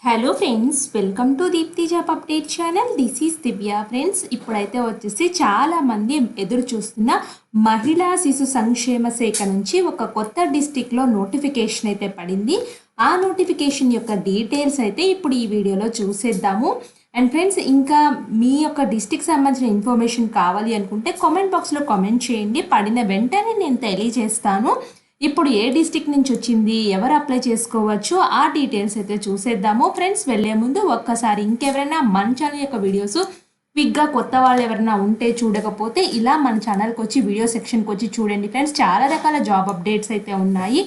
Hello friends, welcome to Deepti job update channel. This is Divya. Friends, ఇప్పుడైతే వచ్చేసి చాలామంది ఎదురు చూస్తున్న మహిళా శిశు సంక్షేమ శాఖ నుంచి ఒక కొత్త డిస్టిక్లో నోటిఫికేషన్ అయితే పడింది. ఆ నోటిఫికేషన్ యొక్క డీటెయిల్స్ అయితే ఇప్పుడు ఈ వీడియోలో చూసేద్దాము. అండ్ ఫ్రెండ్స్, ఇంకా మీ యొక్క డిస్టిక్ సంబంధించిన ఇన్ఫర్మేషన్ కావాలి అనుకుంటే కామెంట్ బాక్స్లో కామెంట్ చేయండి. పడిన వెంటనే నేను తెలియజేస్తాను. ఇప్పుడు ఏ డిస్టిక్ నుంచి వచ్చింది, ఎవరు అప్లై చేసుకోవచ్చు, ఆ డీటెయిల్స్ అయితే చూసేద్దాము. ఫ్రెండ్స్, వెళ్ళే ముందు ఒక్కసారి ఇంకెవరైనా మన ఛానల్ యొక్క వీడియోస్ క్విక్గా కొత్త వాళ్ళు ఎవరైనా ఉంటే చూడకపోతే ఇలా మన ఛానల్కి వచ్చి వీడియో సెక్షన్కి వచ్చి చూడండి. ఫ్రెండ్స్, చాలా రకాల జాబ్ అప్డేట్స్ అయితే ఉన్నాయి,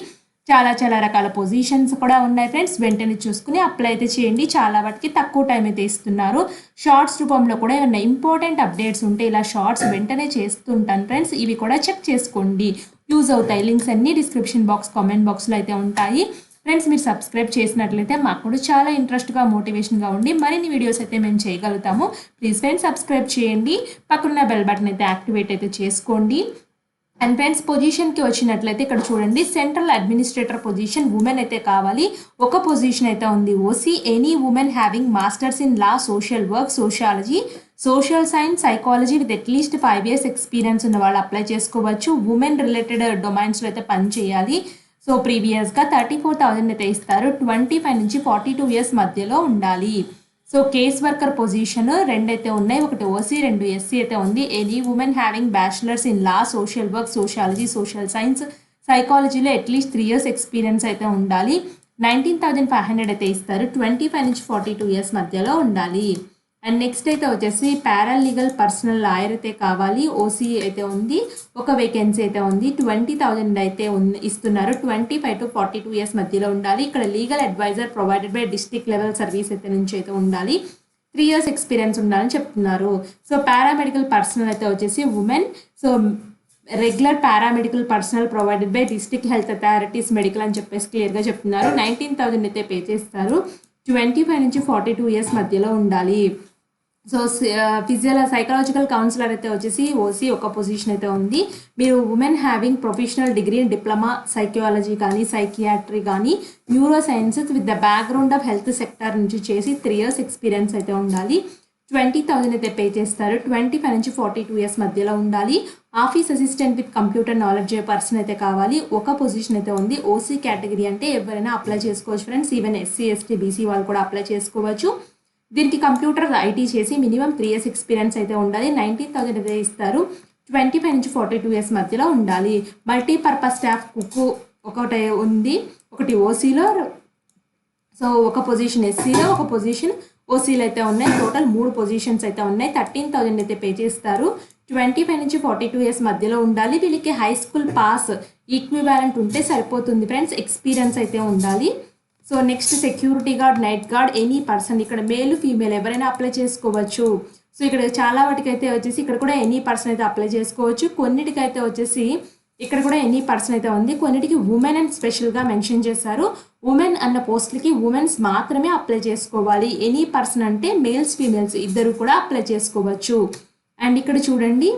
చాలా రకాల పొజిషన్స్ కూడా ఉన్నాయి. ఫ్రెండ్స్, వెంటనే చూసుకుని అప్లై అయితే చేయండి. చాలా వాటికి తక్కువ టైం అయితే ఇస్తున్నారు. షార్ట్స్ రూపంలో కూడా ఏమైనా ఇంపార్టెంట్ అప్డేట్స్ ఉంటే ఇలా షార్ట్స్ వెంటనే చేస్తుంటాను. ఫ్రెండ్స్, ఇవి కూడా చెక్ చేసుకోండి, యూజ్ అవుతాయి. లింక్స్ అన్నీ డిస్క్రిప్షన్ బాక్స్, కామెంట్ బాక్స్లో అయితే ఉంటాయి. ఫ్రెండ్స్, మీరు సబ్స్క్రైబ్ చేసినట్లయితే మాకు కూడా చాలా ఇంట్రెస్ట్గా, మోటివేషన్గా ఉండి మరిన్ని వీడియోస్ అయితే మేము చేయగలుగుతాము. ప్లీజ్ ఫ్రెండ్స్, సబ్స్క్రైబ్ చేయండి. పక్కన బెల్ బటన్ అయితే యాక్టివేట్ అయితే చేసుకోండి. అండ్ ఫ్రెండ్స్, పొజిషన్కి వచ్చినట్లయితే ఇక్కడ చూడండి, సెంట్రల్ అడ్మినిస్ట్రేటర్ పొజిషన్ ఉమెన్ అయితే కావాలి. ఒక పొజిషన్ అయితే ఉంది OC. Any women having masters in law, social work, sociology, social science, psychology with at least 5 years experience ఉన్న వాళ్ళు అప్లై చేసుకోవచ్చు. ఉమెన్ రిలేటెడ్ డొమైన్స్లో అయితే పని చేయాలి. సో ప్రీవియస్గా 34,000 అయితే ఇస్తారు. 25 నుంచి 42 years మధ్యలో ఉండాలి. సో కేస్ వర్కర్ పొజిషన్ 2 అయితే ఉన్నాయి, ఒకటి ఓసీ, 2 ఎస్సీ అయితే ఉంది. Any women having bachelors in law, social work, sociology, social science, సైకాలజీలో అట్లీస్ట్ 3 years ఎక్స్పీరియన్స్ అయితే ఉండాలి. 19,500 అయితే ఇస్తారు. 25 నుంచి 42 years మధ్యలో ఉండాలి. అండ్ నెక్స్ట్ అయితే వచ్చేసి పారాలీగల్ పర్సనల్ లాయర్ అయితే కావాలి. ఓసీ అయితే ఉంది, ఒక వేకెన్సీ అయితే ఉంది. 20,000 అయితే ఇస్తున్నారు. 25 to 42 years మధ్యలో ఉండాలి. ఇక్కడ legal adviser provided by district level service అయితే నుంచి అయితే ఉండాలి. 3 years ఎక్స్పీరియన్స్ ఉండాలని చెప్తున్నారు. సో పారామెడికల్ పర్సనల్ అయితే వచ్చేసి women. So regular paramedical personal provided by district health authorities medical అని చెప్పేసి క్లియర్గా చెప్తున్నారు. 19,000 అయితే పే చేస్తారు. 25 నుంచి 42 years మధ్యలో ఉండాలి. సో సైకలాజికల్ కౌన్సిలర్ అయితే వచ్చేసి ఓసీ, ఒక పొజిషన్ అయితే ఉంది. మీరు women having professional degree in diploma psychology కానీ, సైకియాట్రీ కానీ, neuro sciences with the background of health sector నుంచి చేసి 3 years ఎక్స్పీరియన్స్ అయితే ఉండాలి. 20,000 అయితే పే చేస్తారు. 25 నుంచి 42 years మధ్యలో ఉండాలి. Office assistant with computer knowledge person అయితే కావాలి. ఒక పొజిషన్ అయితే ఉంది. ఓసీ కేటగిరీ అంటే ఎవరైనా అప్లై చేసుకోవచ్చు. Friends, even SC, ST, BC వాళ్ళు కూడా అప్లై చేసుకోవచ్చు. దీనికి కంప్యూటర్ ఐటీ చేసి మినిమం 3 years ఎక్స్పీరియన్స్ అయితే ఉండాలి. 19,000 అయితే ఇస్తారు. 25 నుంచి 42 years మధ్యలో ఉండాలి. మల్టీపర్పస్ స్టాఫ్ కుక్ ఒకటి ఉంది, ఒకటి ఓసీలో. సో ఒక పొజిషన్ ఎస్సీలో, ఒక పొజిషన్ ఓసీలో అయితే ఉన్నాయి. టోటల్ 3 పొజిషన్స్ అయితే ఉన్నాయి. 13,000 అయితే పే చేస్తారు. 25 నుంచి 42 years మధ్యలో ఉండాలి. వీళ్ళకి హై స్కూల్ పాస్ ఈక్వివాలెంట్ ఉంటే సరిపోతుంది. ఫ్రెండ్స్, ఎక్స్పీరియన్స్ అయితే ఉండాలి. So next, security guard, night gourd, any person. ఇక్కడ మేల్, ఫీమేల్ ఎవరైనా అప్లై చేసుకోవచ్చు. సో ఇక్కడ చాలా వాటికి అయితే వచ్చేసి ఇక్కడ కూడా ఎనీ పర్సన్ అయితే అప్లై చేసుకోవచ్చు. కొన్నిటికైతే వచ్చేసి ఇక్కడ కూడా ఎనీ పర్సన్ అయితే ఉంది. కొన్నిటికి ఉమెన్ అండ్ స్పెషల్గా మెన్షన్ చేశారు. ఉమెన్ అన్న పోస్ట్లకి ఉమెన్స్ మాత్రమే అప్లై చేసుకోవాలి. ఎనీ పర్సన్ అంటే మేల్స్, ఫీమేల్స్ ఇద్దరు కూడా అప్లై చేసుకోవచ్చు. అండ్ ఇక్కడ చూడండి,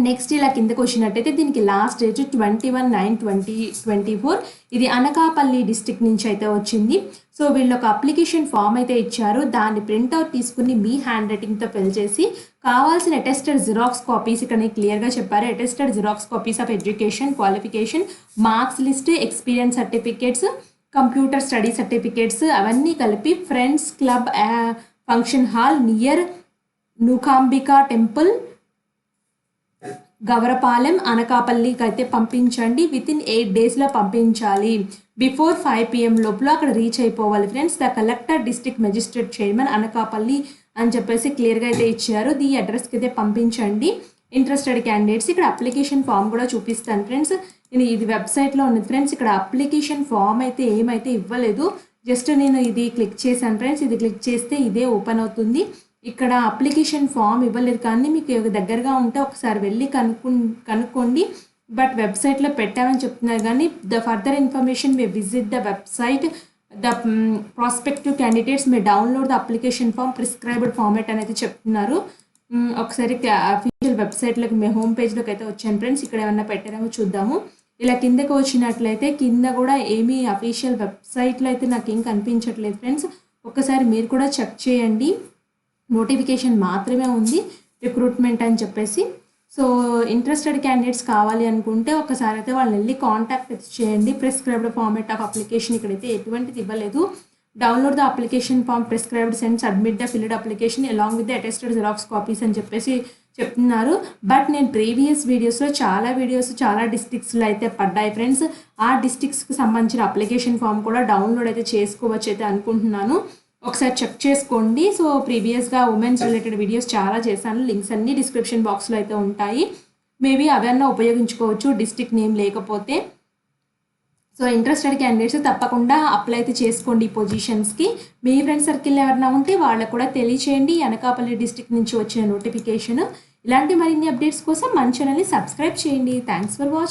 నెక్స్ట్ ఇలా కిందకు వచ్చినట్టయితే దీనికి లాస్ట్ డేట్ 21/9/2024. ఇది అనకాపల్లి డిస్ట్రిక్ట్ నుంచి అయితే వచ్చింది. సో వీళ్ళు ఒక అప్లికేషన్ ఫామ్ అయితే ఇచ్చారు. దాన్ని ప్రింట్అవుట్ తీసుకుని మీ హ్యాండ్ రైటింగ్తో ఫిల్ చేసి కావాల్సిన అటెస్టెడ్ జిరాక్స్ కాపీస్, ఇక్కడ క్లియర్గా చెప్పారు, attested xerox copies of education qualification, marks list, experience certificates, computer study certificates అవన్నీ కలిపి friends club function hall near Nookambika temple, Gavarapalem, అనకాపల్లికి అయితే పంపించండి. వితిన్ 8 daysలో పంపించాలి. బిఫోర్ 5 PM లోపల అక్కడ రీచ్ అయిపోవాలి. Friends, the collector district magistrate chairman Anakapalli అని చెప్పేసి క్లియర్గా అయితే ఇచ్చారు. ఈ అడ్రస్కి అయితే పంపించండి ఇంట్రెస్టెడ్ క్యాండిడేట్స్. ఇక్కడ అప్లికేషన్ ఫామ్ కూడా చూపిస్తాను. ఫ్రెండ్స్, ఇది వెబ్సైట్లో ఉంది. ఫ్రెండ్స్, ఇక్కడ అప్లికేషన్ ఫామ్ అయితే ఏమైతే ఇవ్వలేదు, జస్ట్ నేను ఇది క్లిక్ చేశాను. ఫ్రెండ్స్, ఇది క్లిక్ చేస్తే ఇదే ఓపెన్ అవుతుంది. ఇక్కడ అప్లికేషన్ ఫామ్ ఇవ్వలేదు, కానీ మీకు దగ్గరగా ఉంటే ఒకసారి వెళ్ళి కనుక్కోండి. బట్ వెబ్సైట్లో పెట్టామని చెప్తున్నారు, కానీ the further information may visit the website. The prospective candidates may download the application form prescribed format అనేది చెప్తున్నారు. ఒకసారి అఫీషియల్ వెబ్సైట్లోకి మే హోమ్ పేజ్లోకి అయితే వచ్చాను. ఫ్రెండ్స్, ఇక్కడ ఏమన్నా పెట్టారేమో చూద్దాము. ఇలా కిందకు వచ్చినట్లయితే కింద కూడా ఏమీ అఫీషియల్ వెబ్సైట్లో అయితే నాకు ఏం కనిపించట్లేదు. ఫ్రెండ్స్, ఒకసారి మీరు కూడా చెక్ చేయండి. నోటిఫికేషన్ మాత్రమే ఉంది రిక్రూట్మెంట్ అని చెప్పేసి. సో ఇంట్రెస్టెడ్ క్యాండిడేట్స్ కావాలి అనుకుంటే ఒకసారి అయితే వాళ్ళని వెళ్ళి కాంటాక్ట్ చేయండి. ప్రిస్క్రైబ్డ్ ఫార్మేట్ ఆఫ్ అప్లికేషన్ ఇక్కడైతే ఎటువంటిది ఇవ్వలేదు. Download the application form prescribed send submit the filled application along with the attested xerox copies అని చెప్పేసి చెప్తున్నారు. బట్ నేను ప్రీవియస్ వీడియోస్లో చాలా డిస్ట్రిక్ట్స్లో అయితే పడ్డాయి ఫ్రెండ్స్. ఆ డిస్ట్రిక్ట్స్కి సంబంధించిన అప్లికేషన్ ఫామ్ కూడా డౌన్లోడ్ అయితే చేసుకోవచ్చు అయితే అనుకుంటున్నాను. ఒకసారి చెక్ చేసుకోండి. సో ప్రీవియస్గా ఉమెన్స్ రిలేటెడ్ వీడియోస్ చాలా చేశాను. లింక్స్ అన్నీ డిస్క్రిప్షన్ బాక్స్లో అయితే ఉంటాయి. మేబీ అవన్నీ ఉపయోగించుకోవచ్చు డిస్ట్రిక్ట్ నేమ్ లేకపోతే. సో ఇంట్రెస్టెడ్ క్యాండిడేట్స్ తప్పకుండా అప్లై అయితే చేసుకోండి ఈ పొజిషన్స్కి. మీ ఫ్రెండ్ సర్కిల్ ఎవరైనా ఉంటే వాళ్ళకు కూడా తెలియచేయండి. అనకాపల్లి డిస్ట్రిక్ట్ నుంచి వచ్చిన నోటిఫికేషన్. ఇలాంటి మరిన్ని అప్డేట్స్ కోసం మన ఛానల్ని సబ్స్క్రైబ్ చేయండి. Thanks for watching.